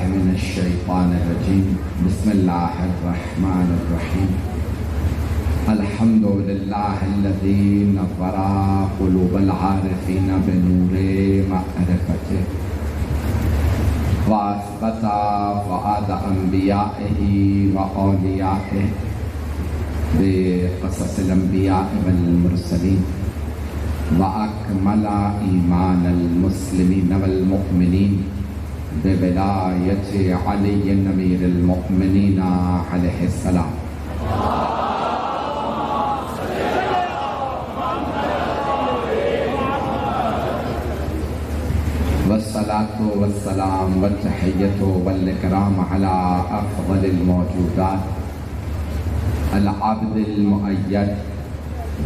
من الشيطان الرجيم بسم الله الرحمن الرحيم الحمد لله الذي نور قلوب العارفين بنور معرفته وأثبت فؤاد أنبيائه وأوليائه بقصص الأنبياء والمرسلين وأكمل إيمان المسلمين والمؤمنين بولاية علي أمير المؤمنين عليه السلام والصلاة والسلام والتحية والإكرام على أفضل الموجودات العبد المؤيد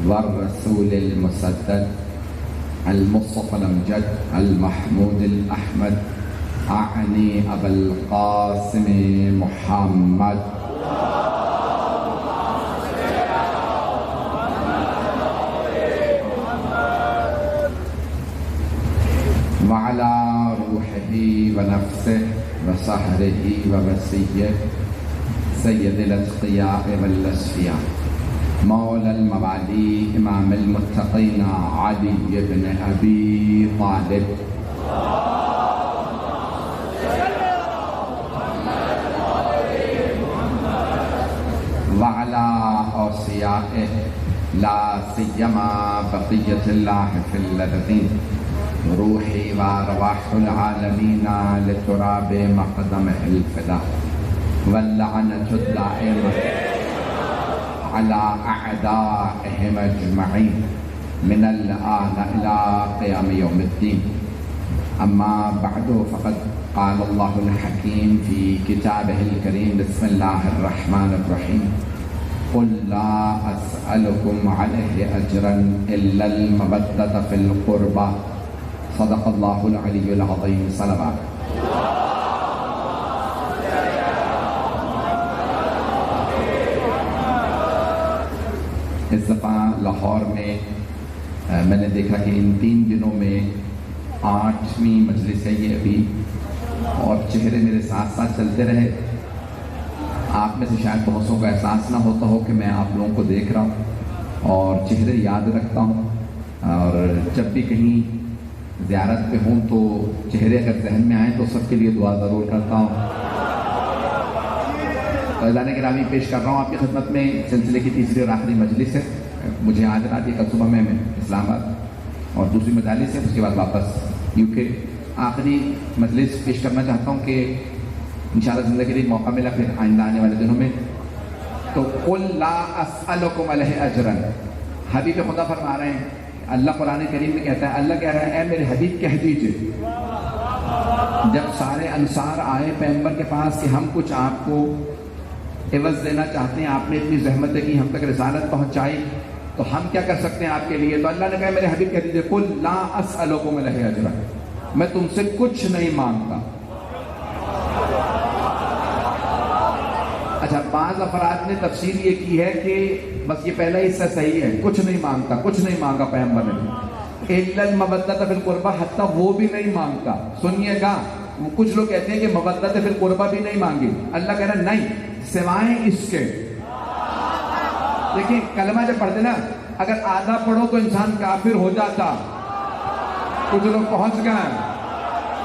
والرسول المسدد المصطفى الأمجد المحمود الأحمد أعني أبا القاسم محمد وعلى روحه ونفسه وسحره ووسيه سيد الأتقياء والأصفياء مولى الموالي إمام المتقين علي بن أبي طالب وعلى أوصيائه لا سيما بقية الله في الذين روحي وأرواح العالمين لتراب مقدمه الفداء واللعنة الدائمة على أعدائهم أجمعين من الآن إلى قيام يوم الدين أما بعد فقد قال الله الحكيم في كتابه الكريم بسم الله الرحمن الرحيم قل لا أسألكم عليه أجرا إلا المودة في القربى صدق الله العلي العظيم صلوات اس دفعہ لاہور میں میں نے دیکھا کہ ان 3 دنوں میں 8ویں مجلس ہے یہ ابھی اور چہرے میرے ساتھ ساتھ چلتے رہے. آپ میں سے شاید بہتوں کا احساس نہ ہوتا ہو کہ میں آپ لوگوں کو دیکھ رہا ہوں اور چہرے یاد رکھتا ہوں اور جب بھی کہیں زیارت پہ ہوں تو چہرے اگر ذہن میں آئیں تو سب کے لیے دعا ضرور کرتا ہوں. اعلان گرامی پیش کر رہا ہوں آپ کی خدمت میں سلسلے کی تیسری اور آخری مجلس ہے. مجھے آج رات کل صبح میں اسلام آباد اور دوسری مجالس ہے اس کے بعد واپس UK. آخری مجلس پیش کرنا چاہتا ہوں کہ انشاءاللہ زندگی کے لیے موقع ملا پھر آئندہ آنے والے دنوں میں. تو قل لا اسألکم علیہ اجرا حبیب خدا فرما رہے ہیں. اللہ قرآن کریم میں کہتا ہے اللہ کہہ رہا ہے اے میرے حبیب کہہ دیجئے جب سارے انصار آئے پیغمبر کے پاس کہ ہم کچھ آپ کو عوض دینا چاہتے ہیں, آپ نے اتنی زحمتیں کی, ہم تک رسالت پہنچائی, تو ہم کیا کر سکتے ہیں آپ کے لیے؟ تو اللہ نے کہا میرے حبیب کہہ دیجئے قل لا اسألکم علیہ اجرا میں تم سے کچھ نہیں مانگتا. اچھا بعض افراد نے تفسیر یہ کی ہے کہ بس یہ پہلا حصہ صحیح ہے, کچھ نہیں مانگتا, کچھ نہیں مانگا پیغمبر نے الا المودۃ فی القربہ حتیٰ وہ بھی نہیں مانگتا. سنیے گا کچھ لوگ کہتے ہیں کہ مودۃ فی القربہ بھی نہیں مانگی. اللہ کہہ رہا نہیں سوائے اس کے. دیکھیں کلمہ جب پڑھتے نا اگر آدھا پڑھو تو انسان کافر ہو جاتا. کچھ لوگ پہنچ گئے.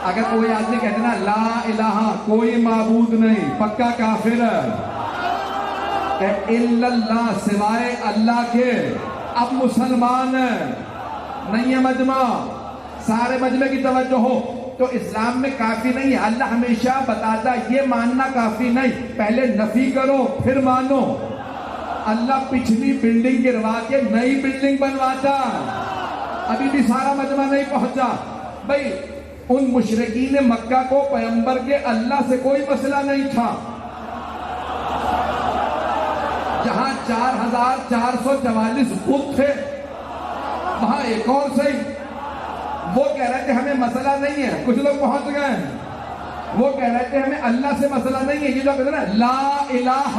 اگر کوئی آدمی کہتے نا لا الہ کوئی معبود نہیں پکا کافر ہے. الا اللہ سوائے اللہ کے اب مسلمان ہے. نہیں ہے مجمع, سارے مجمع کی توجہ ہو. تو اسلام میں کافی نہیں ہے. اللہ ہمیشہ بتاتا یہ ماننا کافی نہیں, پہلے نفی کرو پھر مانو. اللہ پچھلی بلڈنگ گروا کے نئی بلڈنگ بنواتا. ابھی بھی سارا مجمع نہیں پہنچا. بھائی ان مشرکین مکہ کو پیغمبر کے اللہ سے کوئی مسئلہ نہیں تھا. جہاں 4444 بت تھے وہاں ایک اور صحیح وہ کہہ رہے تھے ہمیں مسئلہ نہیں ہے. کچھ لوگ پہنچ گئے وہ کہہ رہے تھے ہمیں اللہ سے مسئلہ نہیں ہے. یہ جو کہتے ہیں نا لا الہ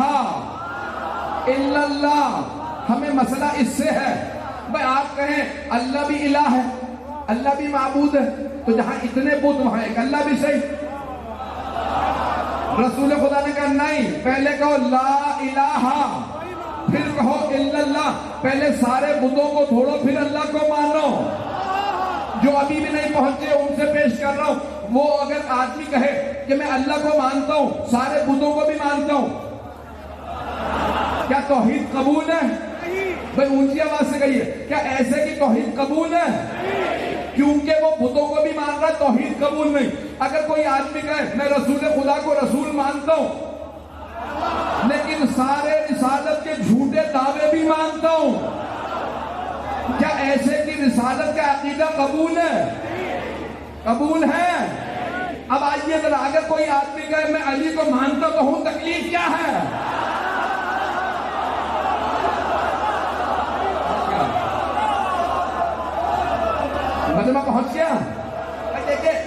الا اللہ ہمیں مسئلہ اس سے ہے. بھائی آپ کہیں اللہ بھی الہ ہے, اللہ بھی معبود ہے, تو جہاں اتنے بت وہاں ایک اللہ بھی صحیح. رسول خدا نے کہا نہیں، پہلے کہو لا الہ، پھر کہو الا اللہ. پہلے سارے بتوں کو چھوڑو پھر اللہ کو مانو. جو ابھی بھی نہیں پہنچے ان سے پیش کر رہا ہوں. وہ اگر آدمی کہے کہ میں اللہ کو مانتا ہوں سارے بتوں کو بھی مانتا ہوں، کیا توحید قبول ہے؟ بھائی اونچی آواز سے کہیے، کیا ایسے کی توحید قبول ہے؟ کیونکہ وہ بتوں کو بھی مان رہا ہے، توحید قبول نہیں. اگر کوئی آدمی کہے میں رسول خدا کو رسول مانتا ہوں لیکن سارے رسالت کے جھوٹے دعوے بھی مانتا ہوں، کیا ایسے کی رسالت کا عقیدہ قبول ہے؟ قبول ہے. اب آئیے ذرا، اگر کوئی آدمی کہے میں علی کو مانتا تو ہوں، تکلیف کیا ہے؟ مجمع پہنچ گیا؟ دیکھیں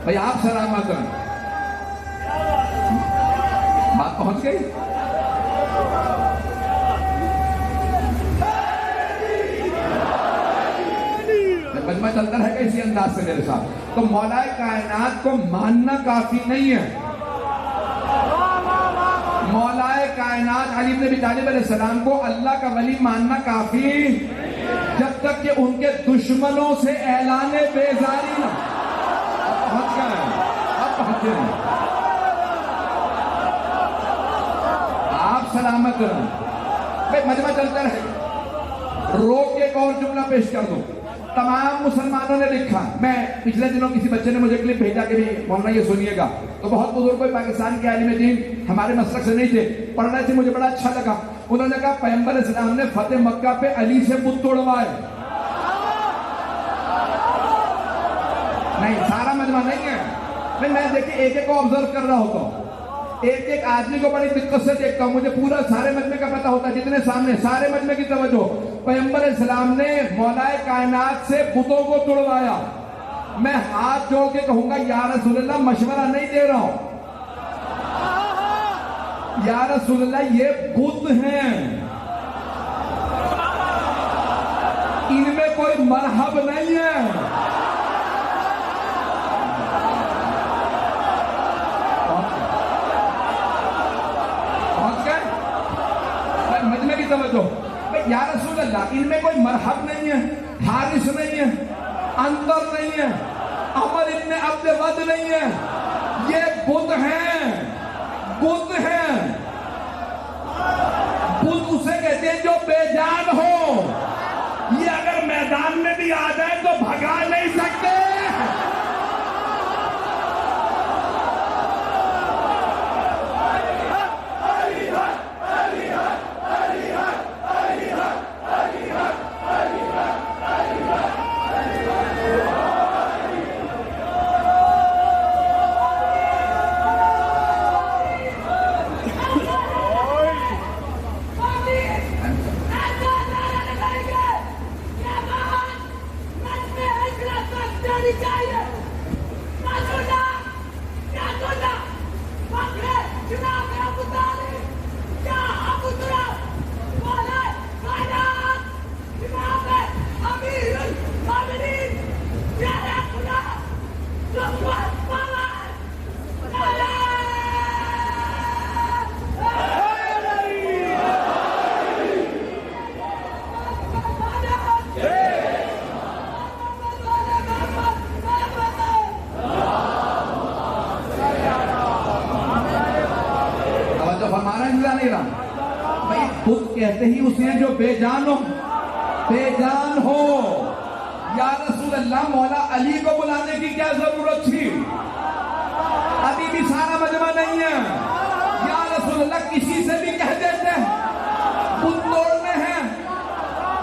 بھائی آپ سلامت ہیں، بات پہنچ گئی؟ مجمع چلتا رہے گا اسی انداز سے میرے ساتھ. تو مولا کائنات کو ماننا کافی نہیں ہے. مولا کائنات علی بن ابی طالب علیہ السلام کو اللہ کا ولی ماننا کافی جب تک کہ ان کے دشمنوں سے اعلان بیزاری نہ. پہنچ گئے، اب پہنچ گئے، آپ سلامت رہیں. بھائی مجمع چلتا رہے گا. روک کے ایک اور جملہ پیش کر دوں. تمام مسلمانوں نے لکھا، میں پچھلے دنوں کسی بچے نے مجھے کلپ بھیجا کہ بھی مولانا یہ سنیے گا، تو بہت بزرگ کوئی پاکستان کے عالم دین ہمارے مسلک سے نہیں تھے، پڑھ رہے تھے، مجھے بڑا اچھا لگا. انہوں نے کہا پیغمبر اسلام نے فتح مکہ پہ علی سے بت توڑوائے. نہیں، سارا مجمع نہیں ہے. میں دیکھیں ایک ایک کو آبزرو کر رہا ہوتا ہوں، ایک ایک آدمی کو بڑی دقت سے دیکھتا ہوں. مجھے پورا سارے مجمع کا پتہ ہوتا ہے، جتنے سامنے سارے مجمع کی توجہ. پیغمبر اسلام نے مولا کائنات سے بتوں کو توڑوایا. میں ہاتھ جوڑ کے کہوں گا یا رسول اللہ، مشورہ نہیں دے رہا ہوں، یا رسول اللہ یہ بت ہیں، ان میں کوئی مرحب نہیں ہے. پہنچ گئے مجمع کی توجہ. یا رسول اللہ ان میں کوئی مرحب نہیں ہے، حارث نہیں ہے، اندر نہیں ہے، عمر ابن عبد ود نہیں ہے، یہ بت ہیں. بت ہیں. بت اسے کہتے ہیں جو بے جان ہو. یہ اگر میدان میں بھی آ جائے تو بھگا نہیں سکتے. خود کہتے ہی اسے جو بے جان ہو، بے جان ہو. یا رسول اللہ مولا علی کو بلانے کی کیا ضرورت تھی؟ ابھی بھی سارا مجمع نہیں ہے. یا رسول اللہ کسی سے بھی کہہ دیتے بت توڑنے ہیں،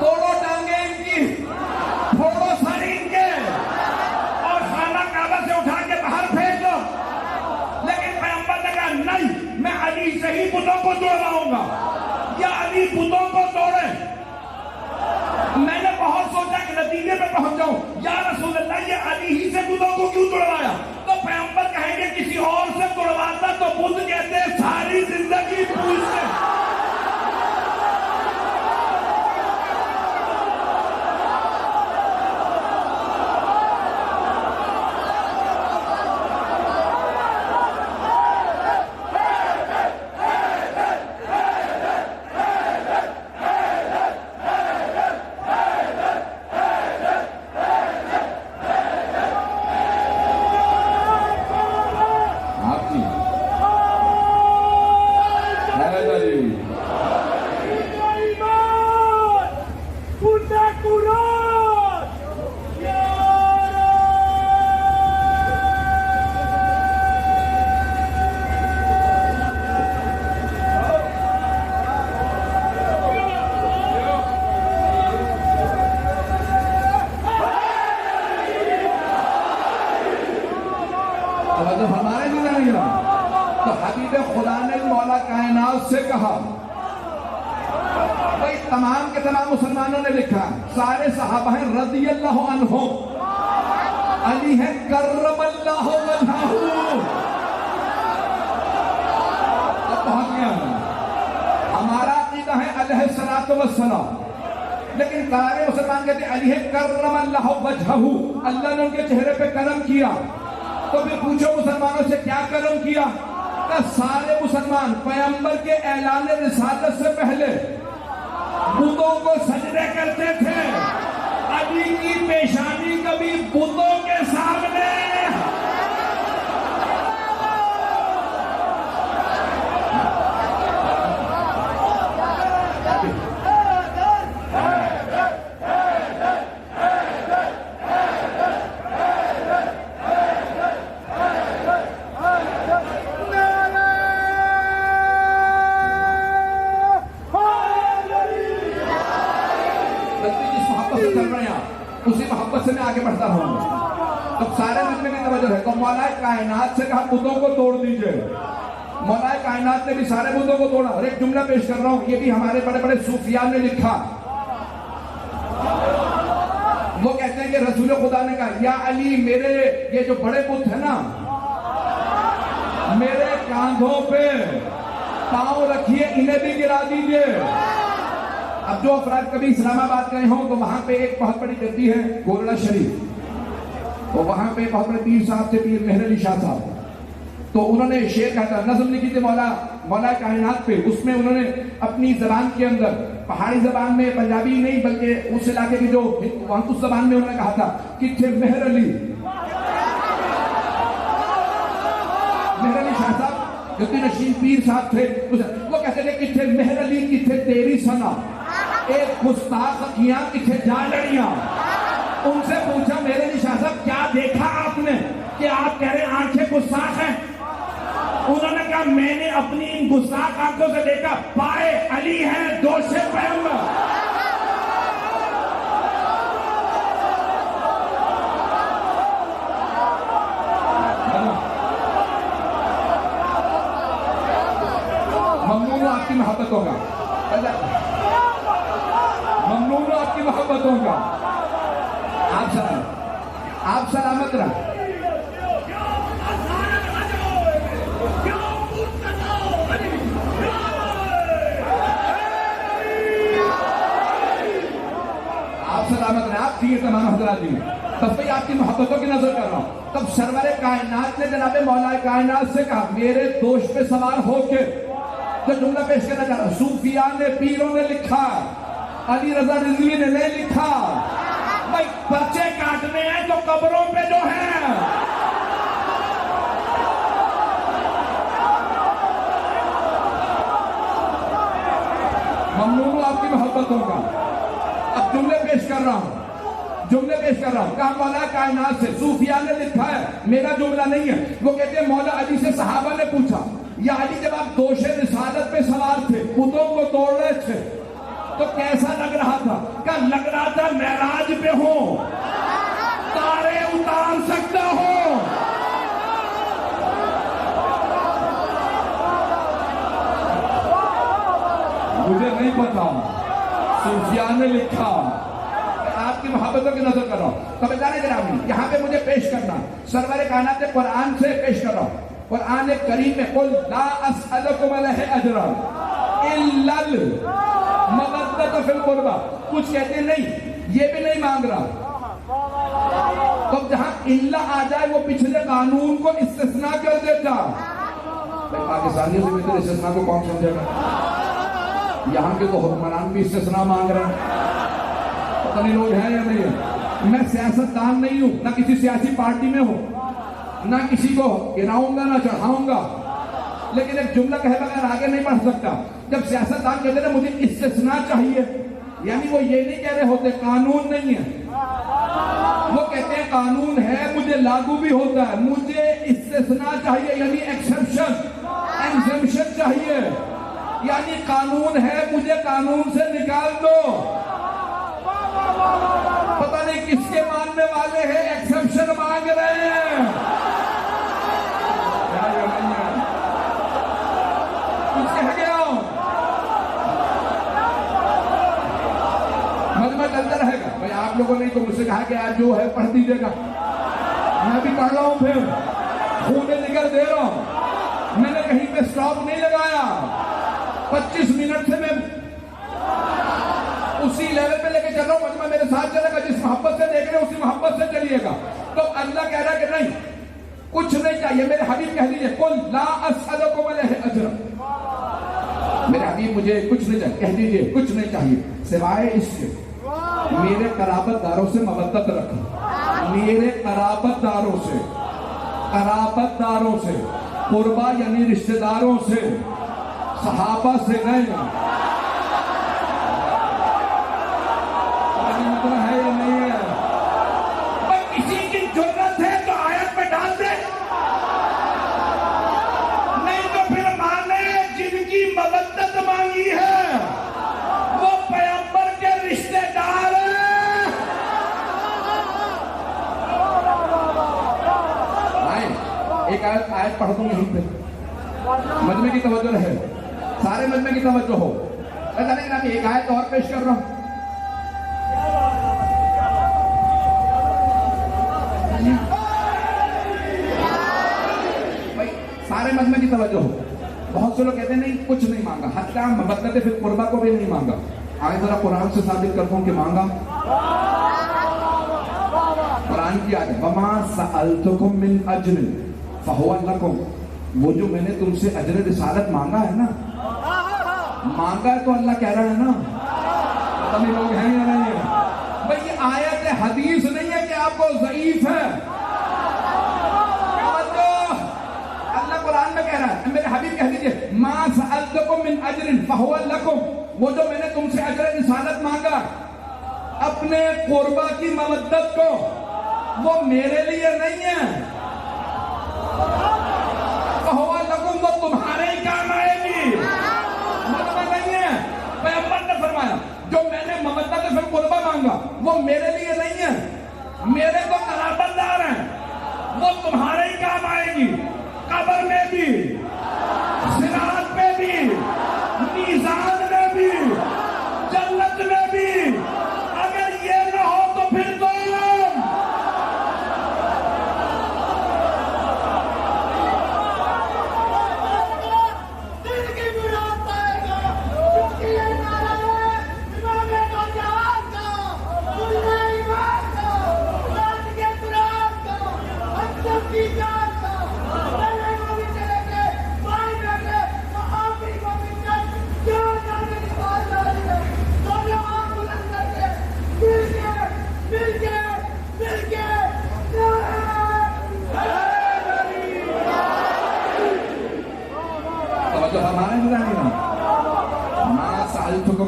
توڑو ٹانگیں ان کی، پھوڑو سر ان کے، اور خانہ کعبہ سے اٹھا کے باہر پھینک دو. لیکن پیغمبر نے کہا نہیں، میں علی سے ہی بتوں کو توڑواؤں گا. یا علی بتوں کو توڑے. میں نے بہت سوچا کہ نتیجے پہ پہنچ جاؤں، یا رسول اللہ یہ علی ہی سے بتوں کو کیوں توڑوایا؟ تو پیغمبر کہیں گے کسی اور سے توڑواتا تو بت کہتے ساری زندگی تو ہمارے بھی نہیں رہا. تو حبیب خدا نے مولا کائنات سے کہا. بھائی تمام کے تمام مسلمانوں نے لکھا, سارے صحابہ ہیں رضی اللہ عنہم, علی ہے کرم اللہ وجہہ. اب پہنچ گیا ہمارا عقیدہ ہے علیہ الصلوۃ والسلام, لیکن سارے مسلمان کہتے ہیں علی ہے کرم اللہ وجہہ, اللہ نے ان کے چہرے پہ کرم کیا. تو پھر پوچھو مسلمانوں سے کیا کرم کیا؟ کہ سارے مسلمان پیغمبر کے اعلان رسالت سے پہلے بتوں کو سجدے کرتے تھے. علی کی پیشانی کبھی بتوں کے سامنے اسی محبت سے میں آگے بڑھتا رہوں گا. تب سارے مجمع کی توجہ ہے. تو مولا کائنات سے کہا بتوں کو توڑ دیجئے. مولا کائنات نے بھی سارے بتوں کو توڑا. اور ایک جملہ پیش کر رہا ہوں, یہ بھی ہمارے بڑے بڑے صوفیان نے لکھا. وہ کہتے ہیں کہ رسول خدا نے کہا یا علی میرے یہ جو بڑے بت ہیں نا, میرے کاندھوں پہ پاؤں رکھیے, انہیں بھی گرا دیجئے. اب جو افراد کبھی اسلام آباد گئے ہوں تو وہاں پہ ایک بہت بڑی گدی ہے گولڑا شریف, تو وہاں پہ بہت بڑے پیر صاحب تھے, پیر مہر علی شاہ صاحب. تو انہوں نے شعر کہا تھا, نظم لکھی تھی مولا کائنات پہ. اس میں انہوں نے اپنی زبان کے اندر, پہاڑی زبان میں, پنجابی نہیں بلکہ اس علاقے کی جو اس زبان میں انہوں نے کہا تھا کہ تھے مہر علی شاہ صاحب گدی نشین پیر صاحب تھے. وہ کہتے تھے کہ تھے مہر علی کتھے تیری سنا, ایک گستاخ اکھیاں کتھے جا لڑیاں. ان سے پوچھا میرے علی شاہ صاحب کیا دیکھا آپ نے کہ آپ کہہ رہے آنکھیں گستاخ ہیں؟ انہوں نے کہا میں نے اپنی ان گستاخ آنکھوں سے دیکھا پائے علی ہیں دوش پیغمبر. ممنون آپ کی محبتوں کا, ممنون آپ کی محبتوں کا. آپ سلامت رہیں. آپ سلامت رہیں. آپ کی تمام حضرات جی, بس بھائی آپ کی محبتوں کی نظر کر رہا ہوں. تب سرور کائنات نے جناب مولا کائنات سے کہا میرے دوش پہ سوار ہو کے, جو جملہ پیش کرنا چاہ رہا ہوں, صوفیان نے, پیروں نے لکھا, علی رضا رضوی نے نہیں لکھا. بھائی پرچے کاٹنے ہیں تو قبروں پہ جو ہیں. ممنون آپ کی محبتوں کا. اب جملے پیش کر رہا ہوں, کہا مولا کائنات سے صوفیان نے لکھا ہے, میرا جملہ نہیں ہے. وہ کہتے ہیں مولا علی سے صحابہ نے پوچھا یا علی جب آپ دوش رسالت پہ سوار تھے, بتوں کو توڑ رہے تھے, تو کیسا لگ رہا تھا؟ کہ لگ رہا تھا معراج پہ ہوں, تارے اتار سکتا ہوں. مجھے نہیں پتا, صوفیان نے لکھا. آپ کی محبتوں کی نظر کر رہا ہوں. سمجھدار گرامی, یہاں پہ مجھے پیش کرنا سرور کائنات قرآن سے پیش کر رہا ہوں. قرآن کریم میں قل لا اسألکم علیہ اجرا الا المودۃ فی القربى, کچھ کہتے ہیں نہیں یہ بھی نہیں مانگ رہا. تو جہاں الا آ جائے وہ پچھلے قانون کو استثناء کر دیتا. پاکستانیوں سے بہتر استثناء کو کون سمجھے گا؟ یہاں کے تو حکمران بھی استثناء مانگ رہے ہیں. پتہ نہیں لوگ ہیں یا نہیں ہے. میں سیاستدان نہیں ہوں, نہ کسی سیاسی پارٹی میں ہوں, نہ کسی کو گراؤں گا نہ چڑھاؤں گا, لیکن ایک جملہ کہے بغیر آگے نہیں بڑھ سکتا. جب سیاستدان کہتے ہیں مجھے استثناء چاہیے, یعنی وہ یہ نہیں کہہ رہے ہوتے قانون نہیں ہے, وہ کہتے ہیں قانون ہے مجھے لاگو بھی ہوتا ہے, مجھے استثناء چاہیے یعنی ایکسپشن, ایگزمپشن چاہیے, یعنی قانون ہے مجھے قانون سے نکال دو. پتہ نہیں کس کے ماننے والے ہیں ایکسپشن مانگ رہے ہیں. آپ لوگوں نے تو مجھ سے کہا کہ آج جو ہے پڑھ دیجیے گا، میں بھی پڑھ رہا ہوں، پھر خون نکل دے رہا ہوں، میں نے کہیں پہ سٹاپ نہیں لگایا، 25 منٹ سے میں اسی لیول پہ لے کے چل رہا ہوں، مجمع میرے ساتھ چلے گا، جس محبت سے دیکھ رہے ہیں اسی محبت سے چلیے گا۔ تو اللہ کہہ رہا ہے کہ نہیں، کچھ نہیں چاہیے، میرے حبیب کہہ دیجئے قل لا اسألکم علیہ اجرا، میرے حبیب مجھے کچھ نہیں چاہیے، کہہ دیجئے کچھ نہیں چاہیے سوائے اس کے میرے قرابت داروں سے مودت رکھیں، میرے قرابت داروں سے قربا یعنی رشتہ داروں سے، صحابہ سے نہیں، ہے یا نہیں ہے؟ بس کسی کی ضرورت ہے تو آیت میں ڈال دے، نہیں تو پھر مانے جن کی مودت مانگی ہے وہ پیغمبر کے رشتہ دار ہیں۔ ایک آیت پڑھ دوں یہیں پہ، مجمع کی توجہ رہے، سارے مجمع کی توجہ ہو، لیکن ابھی ایک آیت اور پیش کر رہا ہوں۔ سارے مجمع کی توجہ ہو، بہت سے لوگ کہتے ہیں نہیں کچھ نہیں مانگا، حتیٰ مودت فی القربہ کو بھی نہیں مانگا۔ آگے ذرا قرآن سے ثابت کرتا ہوں کہ مانگا، قرآن کی آیت وما سألتکم من اجر فہو لکم، وہ جو میں نے تم سے اجر رسالت مانگا ہے نا، مانگا ہے تو اللہ کہہ رہا ہے نا، پتہ نہیں لوگ ہیں یا نہیں ہے؟ بھئی یہ آیت حدیث نہیں ہے کہ آپ کو ضعیف ہے، اللہ قرآن میں کہہ رہا ہے، میرے حبیب کہہ دیجئے ما سألتکم من اجر فہو لکم، وہ جو میں نے تم سے اجر رسالت مانگا اپنے قربہ کی مودت کو، وہ میرے لیے نہیں ہے، فہو لکم، وہ تمہارے ہی کام آئے گی، مطلب نہیں ہے۔ پیغمبر نے فرمایا جو میں نے مودت فی القربہ مانگا وہ میرے لیے نہیں ہے، میرے تو قرابت دار ہیں، وہ تمہارے ہی کام آئے گی، قبر میں بھی، صراط میں بھی، میزان میں بھی، جنت میں بھی، اگر یہ نہ ہو تو پھر تو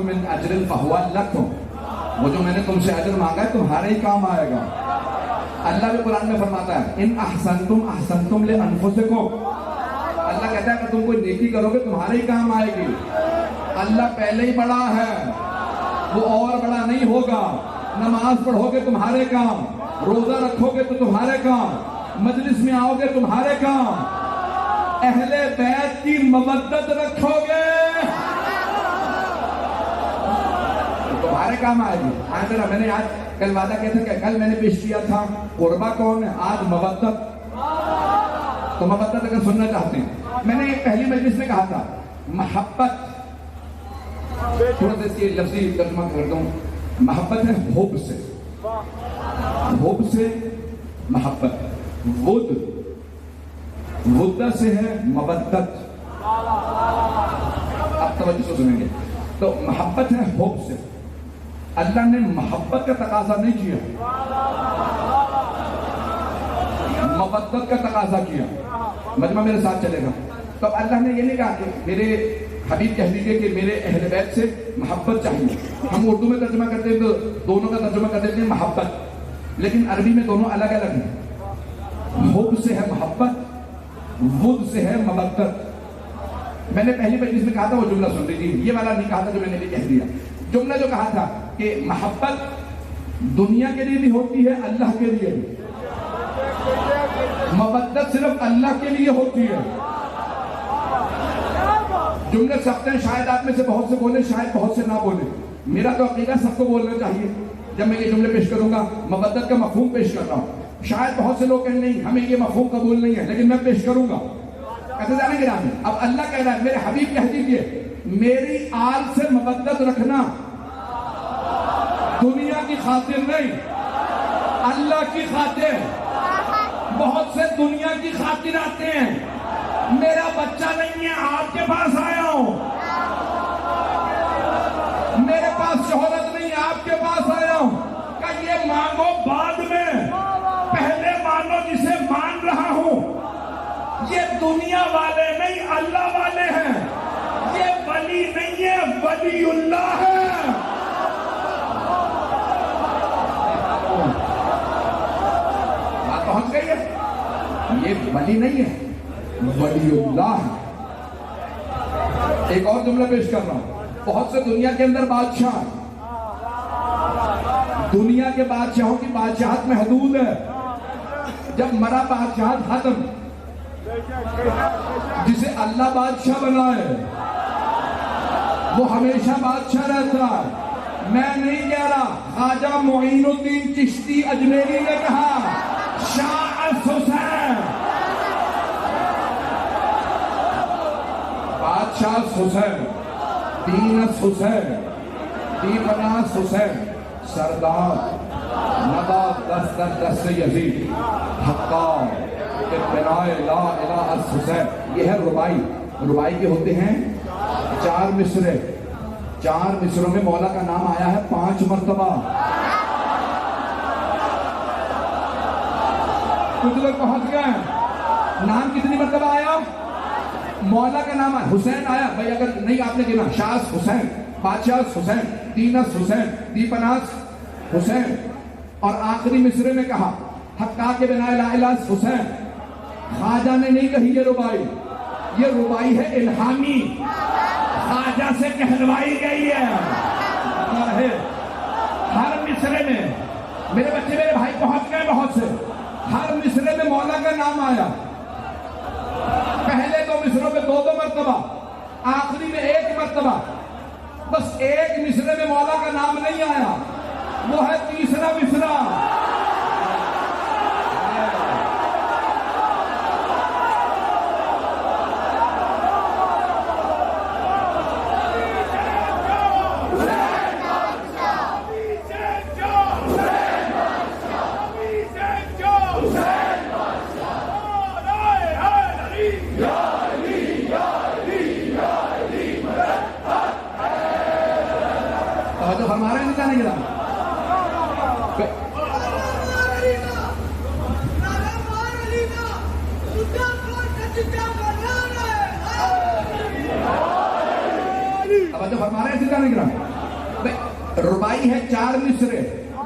من اجر فہو لکم، وہ جو میں نے تم سے اجر مانگا ہے تمہارے ہی کام آئے گا۔ اللہ بھی قرآن میں فرماتا ہے ان احسنتم احسنتم لانفسکم، اللہ کہتا ہے کہ تم کوئی نیکی کرو گے تمہارے ہی کام آئے گی۔ اللہ پہلے ہی بڑا ہے، وہ اور بڑا نہیں ہوگا۔ نماز پڑھو گے تمہارے کام، روزہ رکھو گے تو تمہارے کام، مجلس میں آؤ گے تمہارے کام، اہل بیت کی مودت رکھو گے تمہارے کام آئے گی۔ ذرا میں نے آج کل وعدہ کیا تھا کہ کل میں نے پیش کیا تھا قربہ کون ہے، آج مودت، تو مودت اگر سننا چاہتے ہیں، میں نے پہلی مجلس میں کہا تھا محبت، تھوڑا سا اس کی لفظی ترجمہ کر دوں، محبت ہے حب سے، حب سے محبت، ودہ سے ہے مودت، اب توجہ سے سنیں گے، تو محبت ہے حب سے، اللہ نے محبت کا تقاضا نہیں کیا، مودت کا تقاضا کیا۔ مجمع میرے ساتھ چلے گا، تو اب اللہ نے یہ نہیں کہا کہ میرے حبیب کہہ دیجئے کہ میرے اہل بیت سے محبت چاہیے، ہم اردو میں ترجمہ کرتے ہیں تو دونوں کا ترجمہ کر دیتے ہیں محبت، لیکن عربی میں دونوں الگ الگ ہیں، حب سے ہے محبت، ود سے ہے مودت۔ میں نے پہلی مجلس میں کہا تھا وہ جملہ سن لیجیے، یہ والا نہیں کہا تھا جو میں نے بھی کہہ دیا، جملہ جو کہا تھا کہ محبت دنیا کے لیے بھی ہوتی ہے، اللہ کے لیے بھی، مودت صرف اللہ کے لیے ہوتی ہے۔ جملے سخت ہیں، شاید آپ میں سے بہت سے بولے، شاید بہت سے نہ بولے، میرا تو عقیدہ سب کو بولنا چاہیے، جب میں یہ جملے پیش کروں گا مودت کا مفہوم پیش کر رہا ہوں. شاید بہت سے لوگ کہیں نہیں ہمیں یہ مفہوم قبول نہیں ہے، لیکن میں پیش کروں گا. کہتے جانے گرامی اب اللہ کہہ رہا ہے میرے حبیب کی حدیث یہ میری آل سے مودت رکھنا دنیا کی خاطر نہیں، اللہ کی خاطر. بہت سے دنیا کی خاطر آتے ہیں، میرا بچہ نہیں ہے آپ کے پاس آیا ہوں، میرے پاس شہرت نہیں ہے آپ کے پاس آیا ہوں. کہ یہ مانگو بعد میں، پہلے مانو جسے مان رہا ہوں. یہ دنیا والے نہیں اللہ والے ہیں، یہ ولی نہیں ہے ولی اللہ ہے. بات پہنچ گئی ہے، یہ ولی نہیں ہے ولی اللہ ہے. ایک اور جملہ پیش کر رہا ہوں. بہت سے دنیا کے اندر بادشاہ، دنیا کے بادشاہوں کی بادشاہت میں حدود ہے. جب مرا بادشاہت ختم، جسے اللہ بادشاہ بنائے وہ ہمیشہ بادشاہ رہتا ہے. میں نہیں کہہ رہا، خواجہ معین الدین چشتی اجمیری نے کہا شاہ حسین، بادشاہ حسین، دین حسین، دیپناس حسین، سردار نبات دست یزید، حقار ابتناء لا الہ حسین. یہ ہے ربائی. ربائی کے ہوتے ہیں 4 مصرے. 4 مصروں میں مولا کا نام آیا ہے 5 مرتبہ. کچھ لوگ پہنچ گئے ہیں. نام کتنی مرتبہ آیا؟ مولا کا نام آیا، حسین آیا. بھائی اگر نہیں آپ نے گنا، شاہ حسین، بادشاہ حسین، دینس حسین، دیپناس حسین، اور آخری مصرے میں کہا حقا کے بنا لا الہ حسین. خواجہ نے نہیں کہی یہ ربائی، یہ ربائی ہے الہامی، خواجہ سے کہلوائی گئی ہے. ہر مصرے میں میرے بچے میرے بھائی پہنچ گئے بہت سے، ہر مصرے میں مولا کا نام آیا. پہلے 2 مصروں میں 2 مرتبہ، آخری میں 1 مرتبہ. بس ایک مصرے میں مولا کا نام نہیں آیا، وہ ہے تیسرا مصرع. تو ہمارا نہیں جانے گا. ربائی ہے 4 مصرے،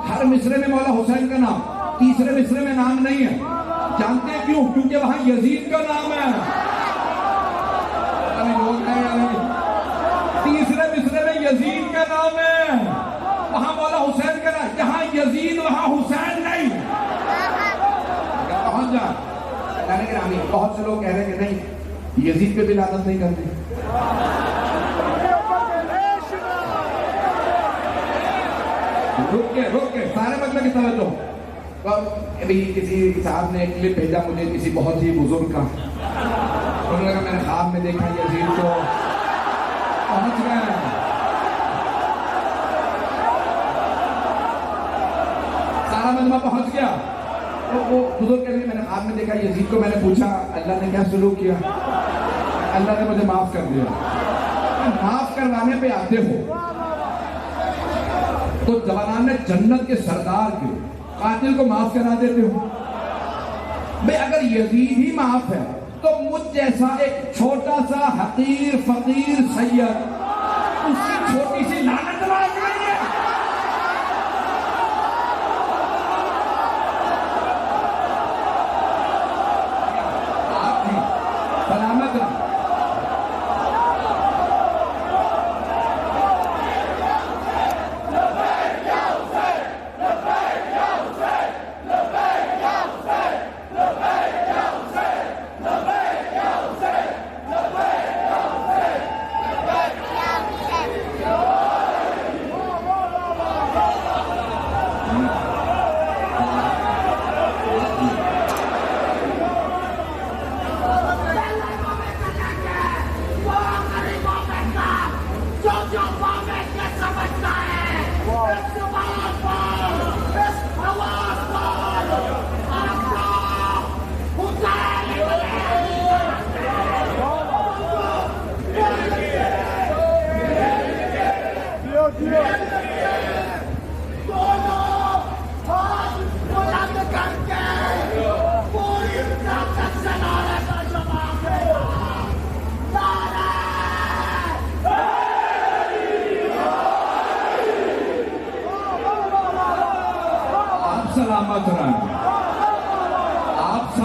ہر مصرے میں مولا حسین کا نام، تیسرے مصرے میں نام نہیں ہے. جانتے ہیں کیوں؟ کیونکہ وہاں یزید کا نام ہے. تیسرے مصرے میں یزید کا نام ہے، وہاں مولا حسین کا نام. جہاں یزید وہاں حسین نہیں. پہنچ جا. بہت سے لوگ کہہ رہے ہیں کہ نہیں یزید پہ بھی لعنت نہیں کرتے. رک کے سارے مطلب کی توجہ. ابھی کسی صاحب نے ایک کلپ بھیجا مجھے کسی بہت ہی بزرگ کا. انہوں نے کہا میں نے خواب میں دیکھا یزید کو. پہنچ گئے. سارا مجمع پہنچ گیا. وہ بزرگ کہتے ہیں میں نے خواب میں دیکھا یزید کو. میں نے پوچھا اللہ نے کیا سلوک کیا؟ اللہ نے مجھے معاف کر دیا. معاف کروانے پہ آتے ہو تو جوانان جنت کے سردار کے قاتل کو معاف کرا دیتے ہو. بھئی اگر یزید ہی معاف ہے تو مجھ جیسا ایک چھوٹا سا حقیر فقیر سید اس کی چھوٹی سی لعنت معاف نہیں ہے. آپ بھی سلامت رہے.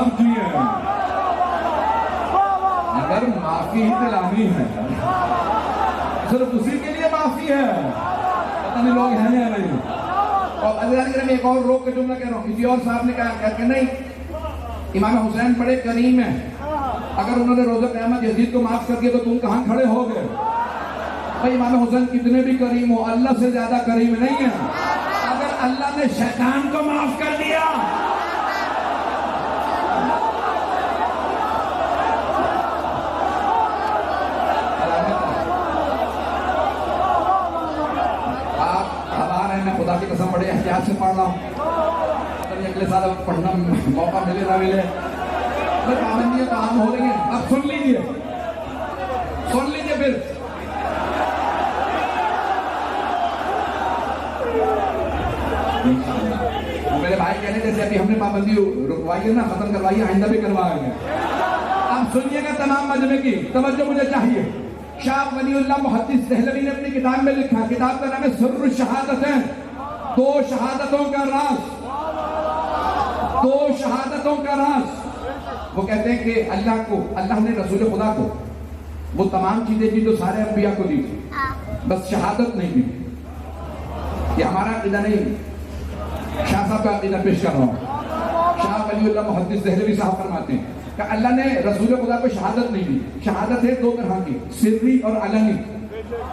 صاحب کی ہے. اگر معافی ہی دلانی ہے صرف اسی کے لیے معافی ہے. پتہ نہیں لوگ ہیں یا نہیں. اور میں ایک اور روک کے جملہ کہہ رہا ہوں. کسی اور صاحب نے کہا کہ نہیں امام حسین بڑے کریم ہیں, اگر انہوں نے روزہ قیامت یزید کو معاف کر دیا تو تم کہاں کھڑے ہو گئے؟ بھائی امام حسین کتنے بھی کریم ہو, اللہ سے زیادہ کریم نہیں ہے. اگر اللہ نے شیطان کو معاف کر دیا میں خدا کی قسم بڑے احتیاط سے پڑھ رہا ہوں, اگر اگلے سال پڑھنا موقع ملے نہ ملے پابندیاں تو عام ہو رہی ہیں. اب سن لیجیے پھر میرے بھائی کہنے جیسے ابھی ہم نے پابندی رکوائی ہے نا, ختم کروائی ہے, آئندہ بھی کروائیں گے. آپ سنیے گا تمام مجمع کی توجہ مجھے چاہیے. شاہ ولی اللہ محدث دہلوی نے اپنی کتاب میں لکھا, کتاب کا نام ہے سر الشہادتین, 2 شہادتوں کا راز. 2 شہادتوں کا راز. وہ کہتے ہیں کہ اللہ نے رسول خدا کو وہ تمام چیزیں دی تو سارے انبیاء کو دی, بس شہادت نہیں دی. یہ ہمارا عقیدہ نہیں, شاہ صاحب کا عقیدہ پیش کر رہا ہوں. شاہ ولی اللہ محدث دہلوی صاحب فرماتے ہیں کہ اللہ نے رسول خدا کو شہادت نہیں دی. شہادت ہے 2 طرح کی, سری اور علنی.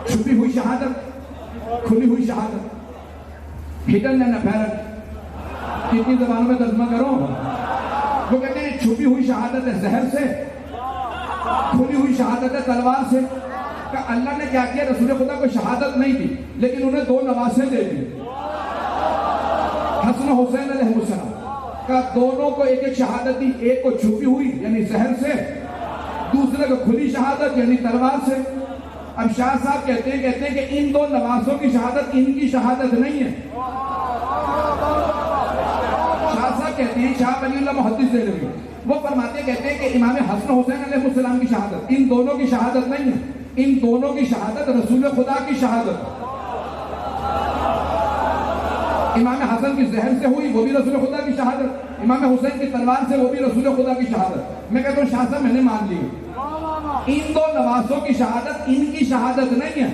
چھپی ہوئی شہادت, کھلی ہوئی شہادت. Hidden and apparent. کتنی زبانوں میں ترجمہ کرو. وہ کہتے ہیں چھپی ہوئی شہادت ہے زہر سے, کھلی ہوئی شہادت ہے تلوار سے. کہ اللہ نے کیا کیا, رسول خدا کو شہادت نہیں دی لیکن انہیں 2 نواسے دے دی. حسن حسین علیہ السلام کا دونوں کو ایک شہادت دی, ایک کو چھپی ہوئی یعنی زہر سے, دوسرے کو کھلی شہادت یعنی تلوار سے. اب شاہ صاحب کہتے ہیں کہ ان 2 نواسوں کی شہادت ان کی شہادت نہیں ہے. شاہ صاحب کہتے ہیں, شاہ ولی اللہ محدث دہلوی وہ فرماتے کہتے ہیں کہ امام حسن حسین علیہ السلام کی شہادت ان دونوں کی شہادت نہیں ہے. ان دونوں کی شہادت رسول خدا کی شہادت. امام حسن کی زہر سے ہوئی وہ بھی رسول خدا کی شہادت, امام حسین کی تلوار سے وہ بھی رسول خدا کی شہادت. میں کہتا ہوں شاہ صاحب میں نے مان لی, ان 2 نواسوں کی شہادت ان کی شہادت نہیں ہے,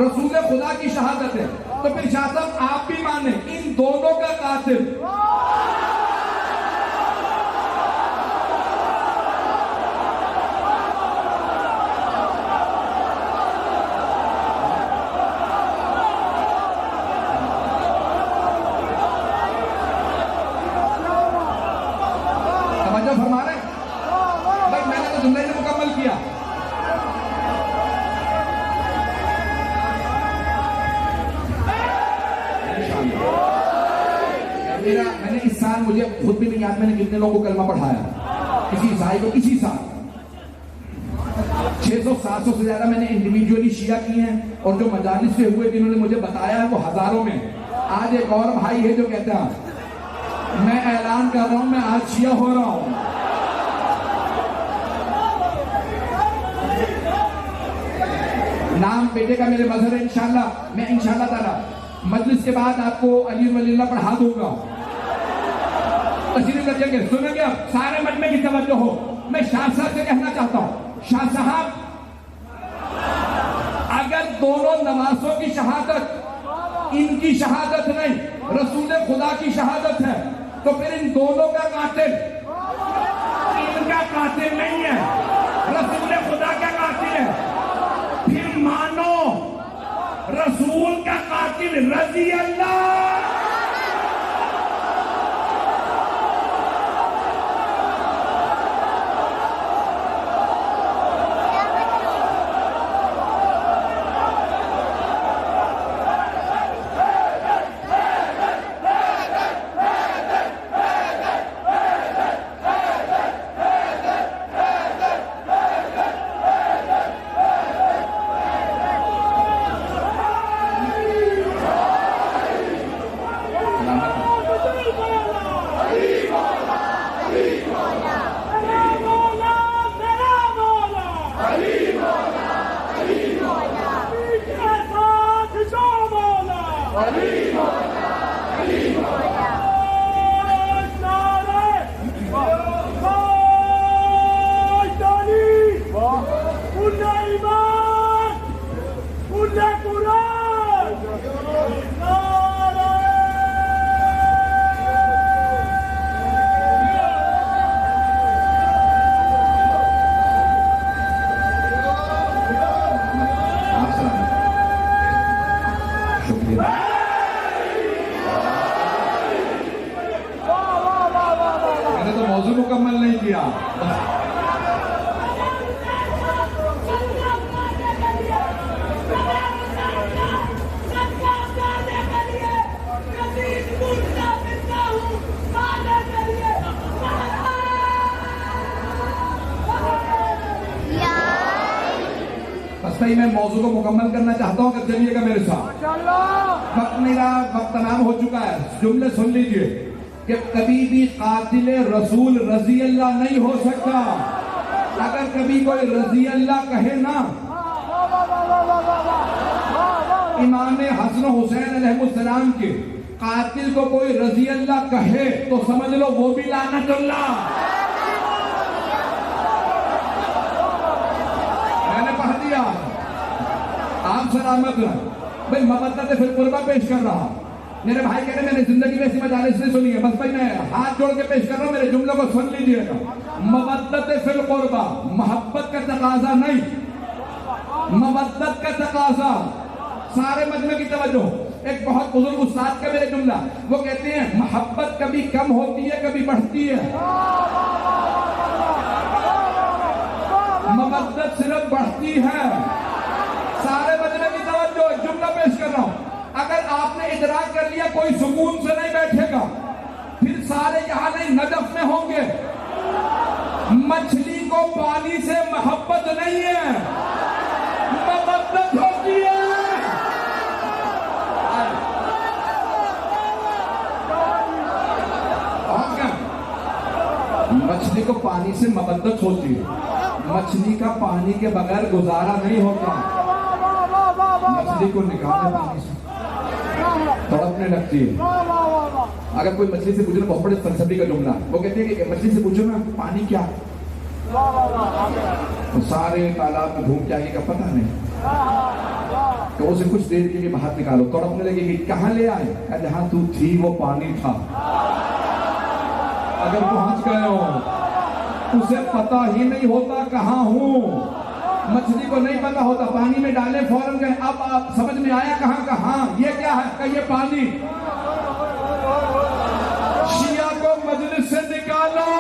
رسول خدا کی شہادت ہے. تو پھر شاہ صاحب آپ بھی مانیں ان دونوں کا قاتل فرما رہے ہیں. بھائی میں نے تو جملے سے مکمل کیا. میں نے اس سال, مجھے خود بھی نہیں یاد میں نے کتنے لوگوں کو کلمہ پڑھایا, کسی عیسائی کو اسی سال 600-700 سے زیادہ میں نے انڈیویجولی شیعہ کی ہیں, اور جو مجالس سے ہوئے جنہوں نے مجھے بتایا ہے وہ ہزاروں میں. آج ایک اور بھائی ہے جو کہتا ہے میں اعلان کر رہا ہوں میں آج شیعہ ہو رہا ہوں. نام بیٹے کا میرے مظہر ہے انشاءاللہ. میں انشاءاللہ تعالی مجلس کے بعد آپ کو علی ولی اللہ پڑھا دوں گا. تشریف رکھیں گے. سنیں گے آپ سارے مجمع کی توجہ ہو. میں شاہ صاحب سے کہنا چاہتا ہوں, شاہ صاحب اگر دونوں نواسوں کی شہادت ان کی شہادت نہیں رسول خدا کی شہادت ہے تو پھر ان دونوں کا قاتل ان کا قاتل نہیں ہے, رسول خدا کا قاتل ہے. پھر مانو رسول کا قاتل رضی اللہ. مکمل نہیں کیا. بس بھائی میں موضوع کو مکمل کرنا چاہتا ہوں کہ چلیے گا میرے ساتھ. وقت نہیں رہا, وقت تمام ہو چکا ہے. جملے سن لیجئے کہ کبھی بھی قاتل رسول رضی اللہ نہیں ہو سکتا. اگر کبھی کوئی رضی اللہ کہے نا, امام حسن حسین علیہ السلام کے قاتل کو کوئی رضی اللہ کہے تو سمجھ لو وہ بھی لعنت اللہ. میں نے پڑھ دیا, آپ سلامت رہے. بھائی مودت فی القربہ پیش کر رہا. میرے بھائی کہہ رہے ہیں میں نے زندگی میں ایسی مجالس نہیں سنی ہے. بس بھائی میں ہاتھ جوڑ کے پیش کر رہا ہوں, میرے جملوں کو سن لیجئے گا. مودت فی القربہ, محبت کا تقاضا نہیں, مودت کا تقاضا. سارے مجمع کی توجہ. ایک بہت بزرگ استاد کا میرے جملہ, وہ کہتے ہیں محبت کبھی کم ہوتی ہے کبھی بڑھتی ہے, مودت صرف بڑھتی ہے. سارے مجمع کی توجہ, جملہ پیش کر رہا ہوں. اگر آپ نے ادراک کر لیا کوئی سکون سے نہیں بیٹھے گا, پھر سارے یہاں نہیں نجف میں ہوں گے. مچھلی کو پانی سے محبت نہیں ہے, مودت ہوتی ہے. مچھلی کو پانی سے مودت ہوتی ہے. مچھلی کا پانی کے بغیر گزارا نہیں ہوتا. مچھلی کو نکالے پانی سے تڑپنے لگتی ہے. اگر کوئی مچھلی سے پوچھنا, بہت بڑے فلسفی کا جملہ, وہ کہتے ہیں کہ مچھلی سے پوچھو نا پانی کیا, تو سارے تالاب میں گھوم کے آگے کا پتہ نہیں. تو اسے کچھ دیر کے لیے باہر نکالو, تڑپنے لگے گی. کہاں لے آئے؟ کہ جہاں تو تھی وہ پانی تھا. اگر پہنچ گئے ہو اسے پتہ ہی نہیں ہوتا کہاں ہوں. مچھلی کو نہیں پتا ہوتا, پانی میں ڈالے فوراً گئے. اب آپ سمجھ میں آیا کہاں کہاں یہ کیا ہے, کہ یہ پانی. شیعہ کو مجلس سے نکالو.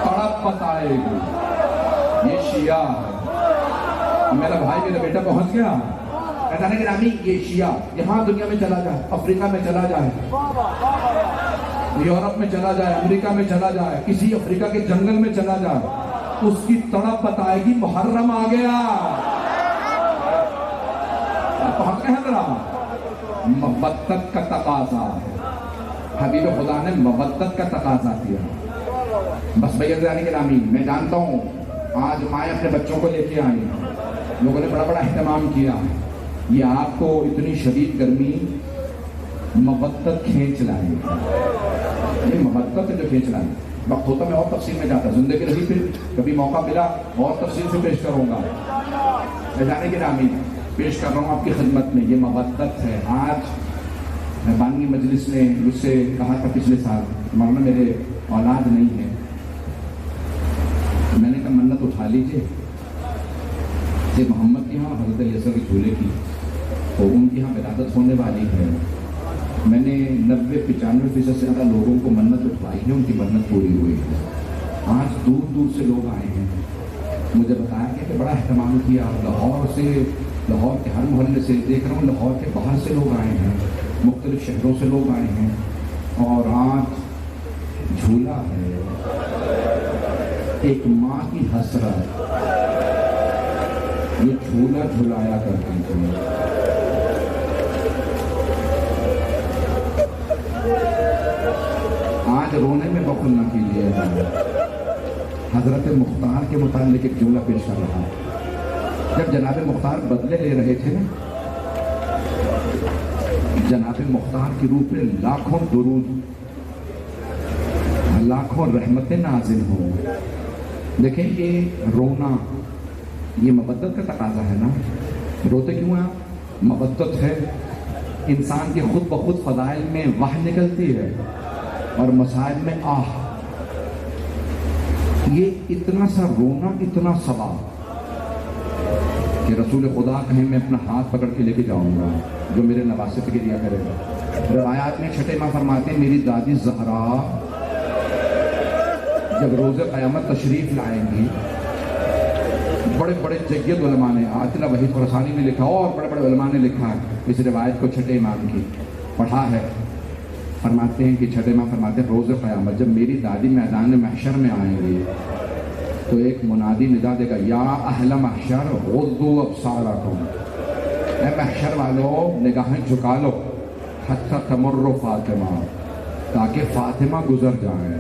تڑپ بتائے گی یہ شیعہ ہے. میرا بھائی میرا بیٹا پہنچ گیا, کہتا ہے کہ رامی یہ شیعہ یہاں دنیا میں چلا جائے, افریقہ میں چلا جائے, یورپ میں چلا جائے, امریکہ میں چلا جائے, کسی افریقہ کے جنگل میں چلا جائے, اس کی تڑپ بتائے گی محرم آ گیا. پہنچ گئے ہیں ذرا. مودت کا تقاضا ہے, حبیب خدا نے مودت کا تقاضا کیا. بس بھائی جانے کے رامی, میں جانتا ہوں آج مائیں اپنے بچوں کو لے کے آئی, لوگوں نے بڑا بڑا اہتمام کیا. یہ آپ کو اتنی شدید گرمی مودت کھینچ لائے, یہ مودت جو کھینچ لائے. وقت ہوتا میں اور تفصیل میں جاتا, زندگی رہی پھر کبھی موقع ملا اور تفصیل سے پیش کروں گا. میں جانے کی رامی پیش کر رہا ہوں آپ کی خدمت میں, یہ مودت ہے. آج میں بانگی مجلس نے مجھ سے کہا تھا پچھلے سال, مولانا میرے اولاد نہیں ہے. میں نے کہا منت اٹھا لیجیے کہ محمد کے ہاں حضرت علیہ کے جھولے کی, تو ان کی ہاں ولادت ہونے والی ہے. میں نے 90-95% سے زیادہ لوگوں کو منت اٹھوائی ہے, ان کی منت پوری ہوئی ہے. آج دور دور سے لوگ آئے ہیں, مجھے بتایا گیا کہ بڑا اہتمام کیا. لاہور سے, لاہور کے ہر محلے سے دیکھ رہا ہوں, لاہور کے باہر سے لوگ آئے ہیں, مختلف شہروں سے لوگ آئے ہیں. اور آج جھولا ہے, ایک ماں کی حسرت, یہ جھولا جھلایا کرتی تھی. آج رونے میں بخل نہ کیجیے. حضرت مختار کے متعلق ایک جملہ پیش کر رہا ہوں. جب جناب مختار بدلے لے رہے تھے, جناب مختار کی روح پہ لاکھوں درود, لاکھوں رحمتیں نازل ہوں. دیکھیں یہ رونا, یہ مودت کا تقاضا ہے نا. روتے کیوں ہیں آپ؟ مودت ہے. انسان کے خود بخود فضائل میں واہ نکلتی ہے اور مسائل میں آہ. یہ اتنا سا رونا, اتنا ثواب. کہ رسول خدا کہیں میں اپنا ہاتھ پکڑ کے لے کے جاؤں گا جو میرے نواسے پہ دیا کرے گا۔ روایات میں چھٹے ماہ فرماتے ہیں میری دادی زہرا جب روز قیامت تشریف لائیں گی، بڑے بڑے جید علماء نے، آتنا وحید خراسانی نے لکھا اور بڑے بڑے علماء نے لکھا اس روایت کو چھٹے امام کی پڑھا ہے، فرماتے ہیں کہ چھٹے ماہ فرماتے ہیں روز قیامت جب میری دادی میدان محشر میں آئیں گی تو ایک منادی ندا دے گا، یا اہل محشر غضوا ابصارکم، اے محشر والو نگاہیں جھکا لو، حتی تمر فاطمہ، تاکہ فاطمہ گزر جائیں۔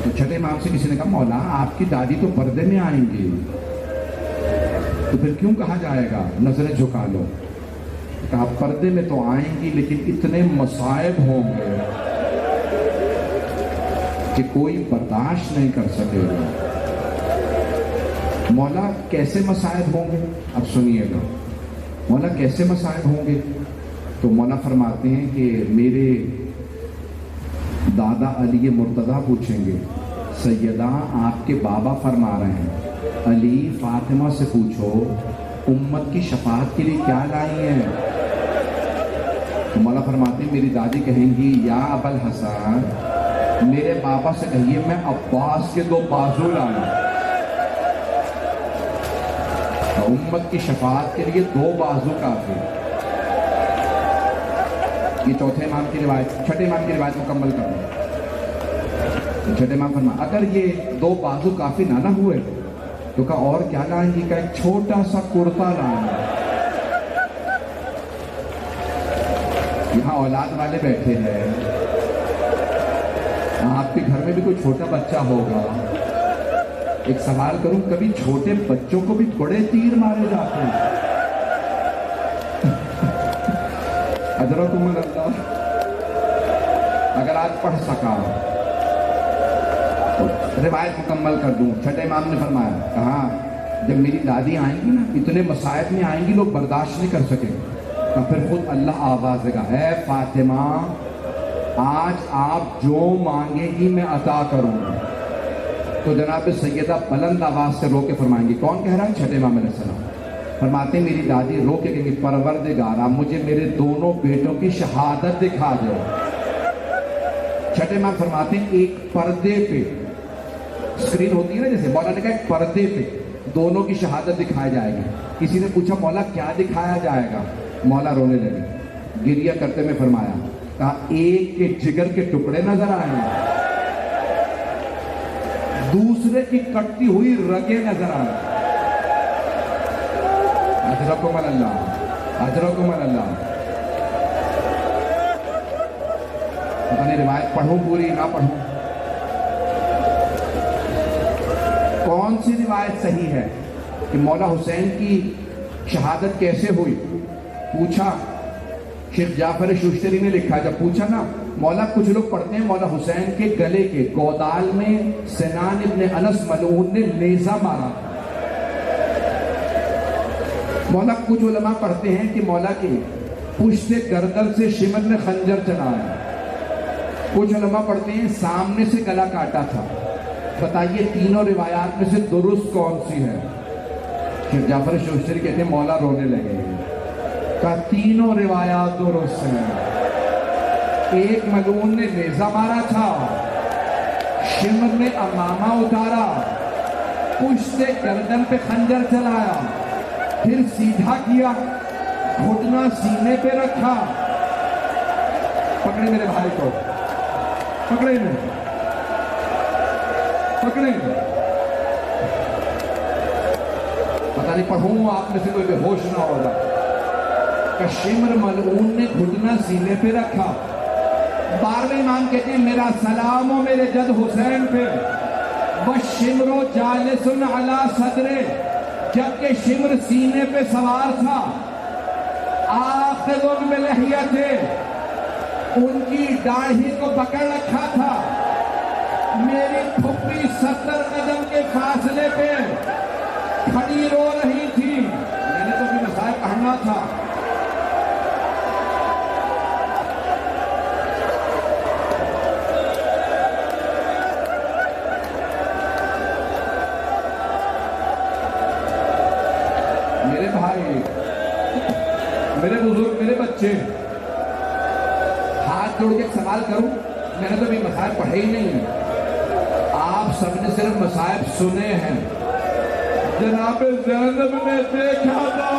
تو چھٹے امام سے کسی نے کہا مولا آپ کی دادی تو پردے میں آئیں گی، تو پھر کیوں کہا جائے گا نظریں جھکا لو؟ کہا پردے میں تو آئیں گی لیکن اتنے مصائب ہوں گے کہ کوئی برداشت نہیں کر سکے گا۔ مولا کیسے مصائب ہوں گے؟ اب سنیے گا، مولا کیسے مصائب ہوں گے؟ تو مولا فرماتے ہیں کہ میرے دادا علی مرتضیٰ پوچھیں گے، سیدہ آپ کے بابا فرما رہے ہیں علی فاطمہ سے پوچھو امت کی شفاعت کے لیے کیا لائی ہیں؟ تو مولا فرماتے ہیں میری دادی کہیں گی یا ابا الحسن میرے بابا سے کہیے میں عباس کے 2 بازو لانا، امت کی شفاعت کے لیے 2 بازو کافی۔ یہ چوتھے امام کی روایت، چھٹے امام کی روایت مکمل کرنا۔ چھٹے امام فرما اگر یہ 2 بازو کافی نہ ہوئے تو کہا اور کیا لائیں گی؟ کہا ایک چھوٹا سا کرتا لائیں گے۔ یہاں اولاد والے بیٹھے ہیں، آپ کے گھر میں بھی کوئی چھوٹا بچہ ہوگا، ایک سوال کروں کبھی چھوٹے بچوں کو بھی بڑے تیر مارے جاتے ہیں؟ اجرکم اللہ، اگر آج پڑھ سکا تو روایت مکمل کر دوں۔ چھٹے امام نے فرمایا، کہا جب میری دادی آئیں گی نا اتنے مصائب میں آئیں گی لوگ برداشت نہیں کر سکیں، تو پھر خود اللہ آواز دے گا، اے فاطمہ آج آپ جو مانگے گی میں عطا کروں گا۔ تو جناب سیدہ بلند آواز سے رو کے فرمائیں گی، کون کہہ رہا ہے؟ چھٹے امام علیہ السلام فرماتے ہیں میری دادی رو کے کہیں گی پروردگارا مجھے میرے دونوں بیٹوں کی شہادت دکھا دو۔ چھٹے امام فرماتے ہیں ایک پردے پہ اسکرین ہوتی ہے نا، جیسے مولا نے کہا ایک پردے پہ دونوں کی شہادت دکھائی جائے گی۔ کسی نے پوچھا مولا کیا دکھایا جائے گا؟ مولا رونے لگے، گریہ کرتے میں فرمایا، کہا ایک کے جگر کے ٹکڑے نظر آئیں گے، دوسرے کی کٹتی ہوئی رگیں نظر آئیں۔ اجرکم اللہ، اجرکم اللہ۔ پتہ نہیں روایت پڑھوں پوری نہ پڑھوں، کون سی روایت صحیح ہے کہ مولا حسین کی شہادت کیسے ہوئی؟ پوچھا، شیخ جعفر شوشتری نے لکھا، جب پوچھا نا مولا کچھ لوگ پڑھتے ہیں مولا حسین کے گلے کے گودال میں سنان ابن انس ملعون نے نیزہ مارا، مولا کچھ علماء پڑھتے ہیں کہ مولا کی پشت گردن سے شمر نے خنجر چلایا، کچھ علماء پڑھتے ہیں سامنے سے گلا کاٹا تھا۔ بتائیے تینوں روایات میں سے درست کون سی ہے؟ شیخ جعفر شوشتری کہتے ہیں مولا رونے لگے، کہا تینوں روایات درست ہیں۔ ایک ملعون نے نیزہ مارا تھا، شمر نے امامہ اتارا، پشت گردن پہ خنجر چلایا، پھر سیدھا کیا، گھٹنا سینے پہ رکھا۔ پکڑے میرے بھائی کو، پکڑے میں، پکڑے میں۔ پتہ نہیں پڑھوں آپ میں سے کوئی بے ہوش نہ ہوگا کہ شمر ملعون نے گھٹنا سینے پہ رکھا۔ 12ویں امام کہتے ہیں میرا سلام و میرے جد حسین پہ، وَالشِّمْرُ جَالِسٌ عَلَى صَدْرِهِ، جبکہ شمر سینے پہ سوار تھا، آخذٌ بِلِحْيَتِهِ، ان کی داڑھی کو پکڑ رکھا تھا، میری پھپھی 70 قدم کے فاصلے پہ کھڑی رو رہی تھی، میں نے تو بھی مسائل پڑھنا تھا۔ میرے بزرگ، میرے بچے، ہاتھ جوڑ کے ایک سوال کروں، میں نے تو ابھی مصائب پڑھے ہی نہیں ہیں، آپ سب نے صرف مصائب سنے ہیں۔ جناب زینب نے دیکھا تھا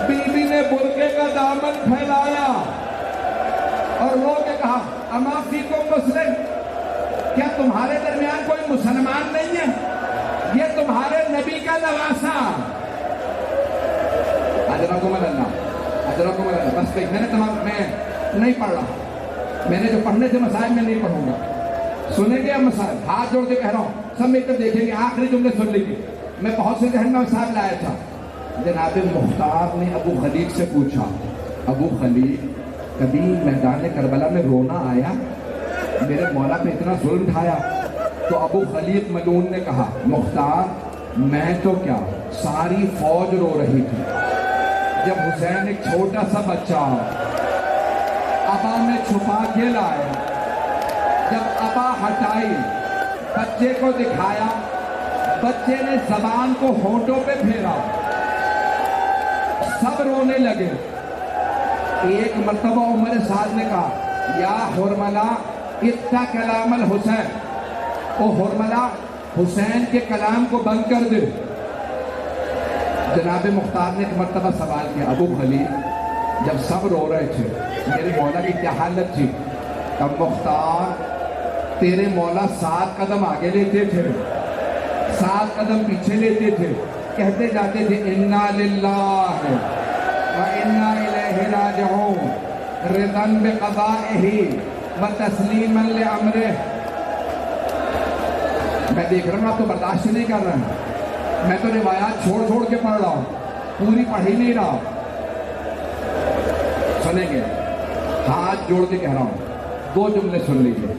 بی بی نے برقعے کا دامن پھیلایا اور رو کے کہا اما فیکم مسلم، کیا تمہارے درمیان کوئی مسلمان نہیں ہے؟ یہ تمہارے نبی کا نواسا۔ اجرکم اللہ، اجرکم اللہ۔ بس میں نے تمام، میں نہیں پڑھ رہا، میں نے جو پڑھنے تھے مسائل میں نہیں پڑھوں گا، سنیں گے اب مسائل، ہاتھ جوڑ کے کہہ رہا ہوں، سب مل کر دیکھیں گے، آخری جملے سن لیجیے۔ میں بہت سے ذہن میں مسائل لایا تھا۔ جناب مختار نے ابو خلیق سے پوچھا، ابو خلیق کبھی میدان کربلا میں رونا آیا؟ میرے مولا پہ اتنا ظلم ڈھایا؟ تو ابو خلیق ملعون نے کہا مختار میں تو کیا، ساری فوج رو رہی تھی جب حسین ایک چھوٹا سا بچہ ابا میں چھپا کے لائے، جب ابا ہٹائی بچے کو دکھایا، بچے نے زبان کو ہونٹوں پہ پھیرا، سب رونے لگے۔ ایک مرتبہ عمر سعد نے کہا یا حرملہ اتنا کلام الحسین، او حرملہ حسین کے کلام کو بند کر دے۔ جناب مختار نے ایک مرتبہ سوال کیا ابو خلیق جب سب رو رہے تھے میرے مولا کی کیا حالت تھی؟ اب مختار تیرے مولا 7 قدم آگے لیتے تھے، 7 قدم پیچھے لیتے تھے، کہتے جاتے تھے انا للہ و انا الیہ راجعون رضا بقضائہ و تسلیما لامرہ۔ میں دیکھ رہا ہوں آپ تو برداشت نہیں کر رہے ہیں، میں تو روایات چھوڑ چھوڑ کے پڑھ رہا ہوں، پوری پڑھ ہی نہیں رہا۔ سنیں گے، ہاتھ جوڑ کے کہہ رہا ہوں، 2 جملے سن لیجیے۔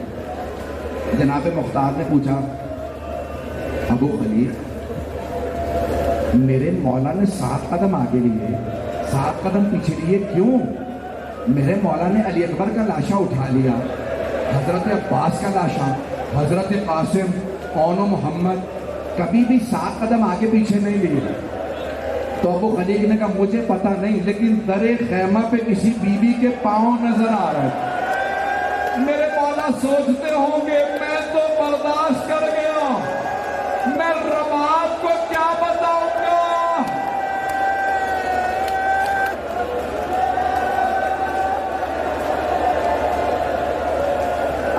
جناب مختار نے پوچھا ابو خلیق میرے مولا نے 7 قدم آگے لیے 7 قدم پیچھے لیے کیوں؟ میرے مولا نے علی اکبر کا لاشا اٹھا لیا، حضرت عباس کا لاشا، حضرت قاسم، اون و محمد، کبھی بھی 7 قدم آگے پیچھے نہیں لیے۔ تو ابو خلیق نے کہا مجھے پتہ نہیں، لیکن در خیمہ پہ کسی بی بی کے پاؤں نظر آ رہے ہیں۔ میرے مولا سوچتے ہوں گے میں تو برداشت کر گیا، میں رباب کو کیا بتاؤں گا؟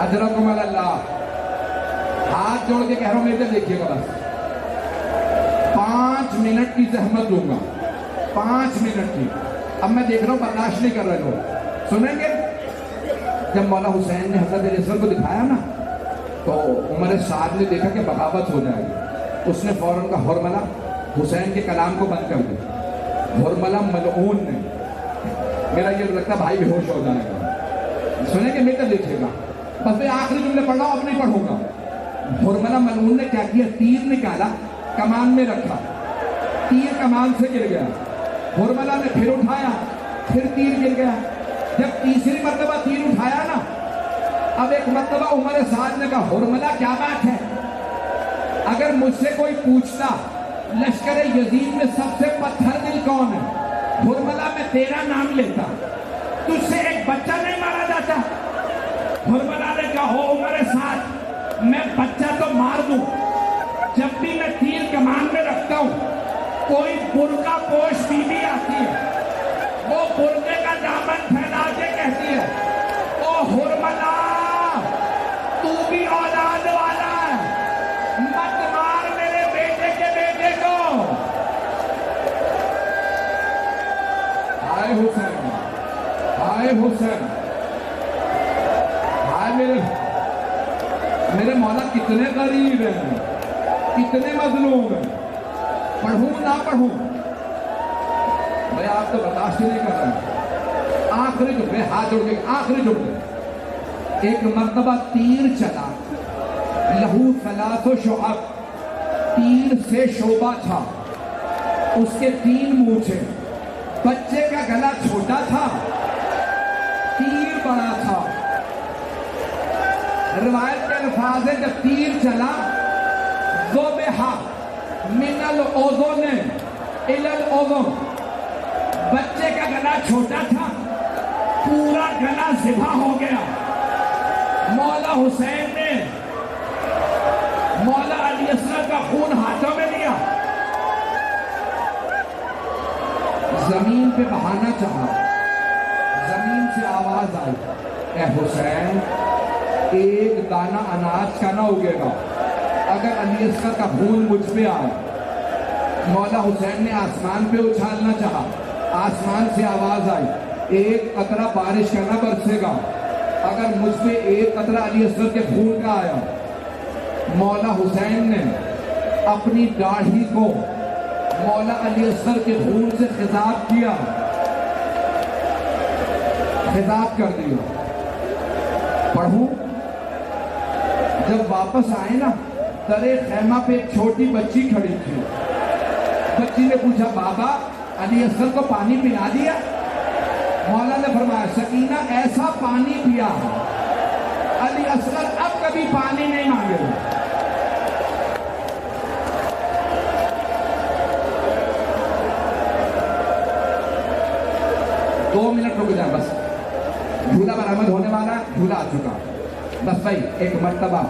اجرکم اللہ۔ ہاتھ جوڑ کے کہہ رہا ہوں میرے دیکھیے گا، بس 5 منٹ کی زحمت دوں گا، 5 منٹ کی۔ اب میں دیکھ رہا ہوں برداشت نہیں کر رہے لوگ، سنیں گے؟ جب مولا حسین نے حضرت علی اصغر کو دکھایا نا تو عمر سعد نے دیکھا کہ بغاوت ہو جائے گی، اس نے فوراً کہا حرملہ حسین کے کلام کو بند کر دے۔ حرملہ ملعون نے، میرا یہ لگتا بھائی بے ہوش ہو جائے گا، سنیں گے میرے دیکھیے گا، بس میں آخری جملے پڑھ رہا ہوں، اب نہیں پڑھوں گا۔ حرملہ ملعون نے کیا کیا؟ تیر نکالا، کمان میں رکھا، تیر کمان سے گر گیا، حرملہ نے پھر اٹھایا، پھر تیر گر گیا۔ جب تیسری مرتبہ تیر اٹھایا نا، اب ایک مرتبہ عمر سعد نے کہا حرملہ کیا بات ہے؟ اگر مجھ سے کوئی پوچھتا لشکر یزید میں سب سے پتھر دل کون ہے، حرملہ میں تیرا نام لیتا، تجھ سے ایک بچہ نہیں مارا جاتا؟ حرملہ نے کہا ہو عمر سعد میں بچہ تو مار دوں، جب بھی میں تیر کمان میں رکھتا ہوں کوئی برقع پوش بی بی آتی ہے، وہ برقعے کا دامن پھیلا کے کہتی ہے او حرملہ تو بھی اولاد والا ہے، مت مار میرے بیٹے کے بیٹے کو۔ ہائے حسین، ہائے حسین، ہائے میرے مولا کتنے غریب ہیں، کتنے مظلوم ہیں، پڑھوں نہ پڑھوں؟ بھائی آپ تو برداشت نہیں کر رہے۔ آخری جملے، ہاتھ جوڑ کے آخری جملے۔ ایک مرتبہ تیر چلا، لہو 3 شعب، تیر سے شعبہ تھا، اس کے 3 مونچھیں، بچے کا گلا چھوٹا تھا، تیر بڑا تھا۔ روایت کے الفاظ ہے جب تیر چلا ذبح من الاذن الى الاذن، بچے کا گلا چھوٹا تھا، پورا گلا ذبح ہو گیا. مولا حسین نے مولا علی اصغر کا خون ہاتھوں میں لیا، زمین پہ بہانا چاہا. زمین سے آواز آئی، اے حسین، ایک دانہ اناج کا نہ اگے گا اگر علی اصغر کا خون مجھ پہ آئے. مولا حسین نے آسمان پہ اچھالنا چاہا، آسمان سے آواز آئی، ایک قطرہ بارش کا نہ برسے گا اگر مجھ پہ ایک قطرہ علی اصغر کے خون کا آیا. مولا حسین نے اپنی داڑھی کو مولا علی اصغر کے خون سے خضاب کیا، خضاب کر دیا. پڑھوں؟ جب واپس آئے نا، درے خیمہ پہ ایک چھوٹی بچی کھڑی تھی. بچی نے پوچھا، بابا علی اصغر کو پانی پلا دیا؟ مولا نے فرمایا، سکینہ، ایسا پانی پیا علی اصغر اب کبھی پانی نہیں مانگے گا. دو منٹ رک جائیں بس، جھولا برآمد ہونے والا، جھولا آ چکا. بس بھائی، ایک مرتبہ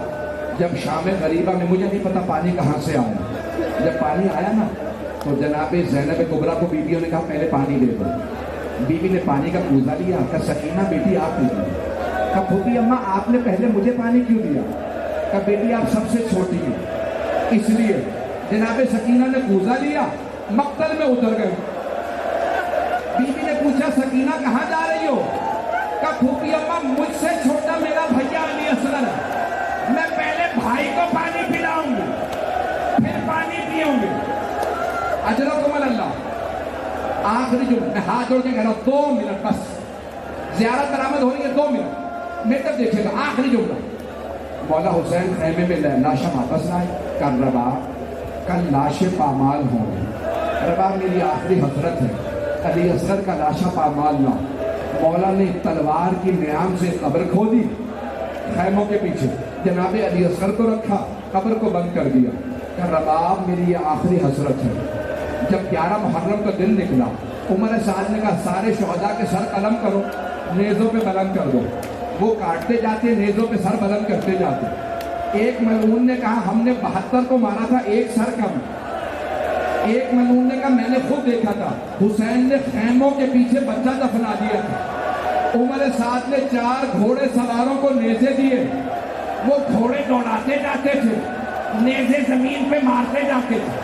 جب شام غریبہ میں، مجھے نہیں پتا پانی کہاں سے آیا، جب پانی آیا نا تو جناب زینب کبریٰ کو بیویوں نے کہا پہلے پانی دے دو. بیوی نے پانی کا کوزہ لیا، کہا سکینہ بیٹی آپ لیجیے. کہا پھوپھی اماں آپ نے پہلے مجھے پانی کیوں دیا؟ کہا بیٹی آپ سب سے چھوٹی ہیں اس لیے. جناب سکینہ نے کوزہ لیا، مقتل میں اتر گئی. بیوی نے پوچھا، سکینہ کہاں جا رہی ہو؟ کہا پھوپھی اماں مجھ سے چھوٹا میرا بھیا علی اصغر ہے، میں پہلے بھائی کو پانی پلاؤں گی پھر پانی پیوں گی. اجرکم اللہ. آخری جو میں ہاتھ جوڑ کے کہہ رہا ہوں، 2 منٹ بس، زیارت برآمد ہو رہی ہے، 2 منٹ میں تب دیکھے گا. آخری جملہ. مولا حسین خیمے میں لاشاں واپس لائے. کل رباب، کل لاشیں پامال ہوں گی. رباب میری آخری حسرت ہے، علی اصغر کا لاشا پامال نہ. مولا نے تلوار کی نیام سے قبر کھودی، خیموں کے پیچھے جناب علی اصغر کو رکھا، قبر کو بند کر دیا. کہ رباب میری یہ آخری حسرت ہے. جب 11 محرم کا دن نکلا، عمر سعد نے کہا سارے شہداء کے سر قلم کرو، نیزوں پہ بلند کر دو. وہ کاٹتے جاتے، نیزوں پہ سر بلند کرتے جاتے. ایک ملعون نے کہا ہم نے 72 کو مارا تھا، ایک سر کم. ایک ملعون نے کہا میں نے خود دیکھا تھا، حسین نے خیموں کے پیچھے بچہ دفنا دیا تھا. عمر سعد نے 4 گھوڑے سواروں کو نیزے دیے، وہ گھوڑے دوڑاتے جاتے تھے، نیزے زمین پہ مارتے جاتے تھے.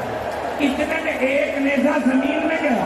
اتنے میں ایک نیزہ زمین میں گیا،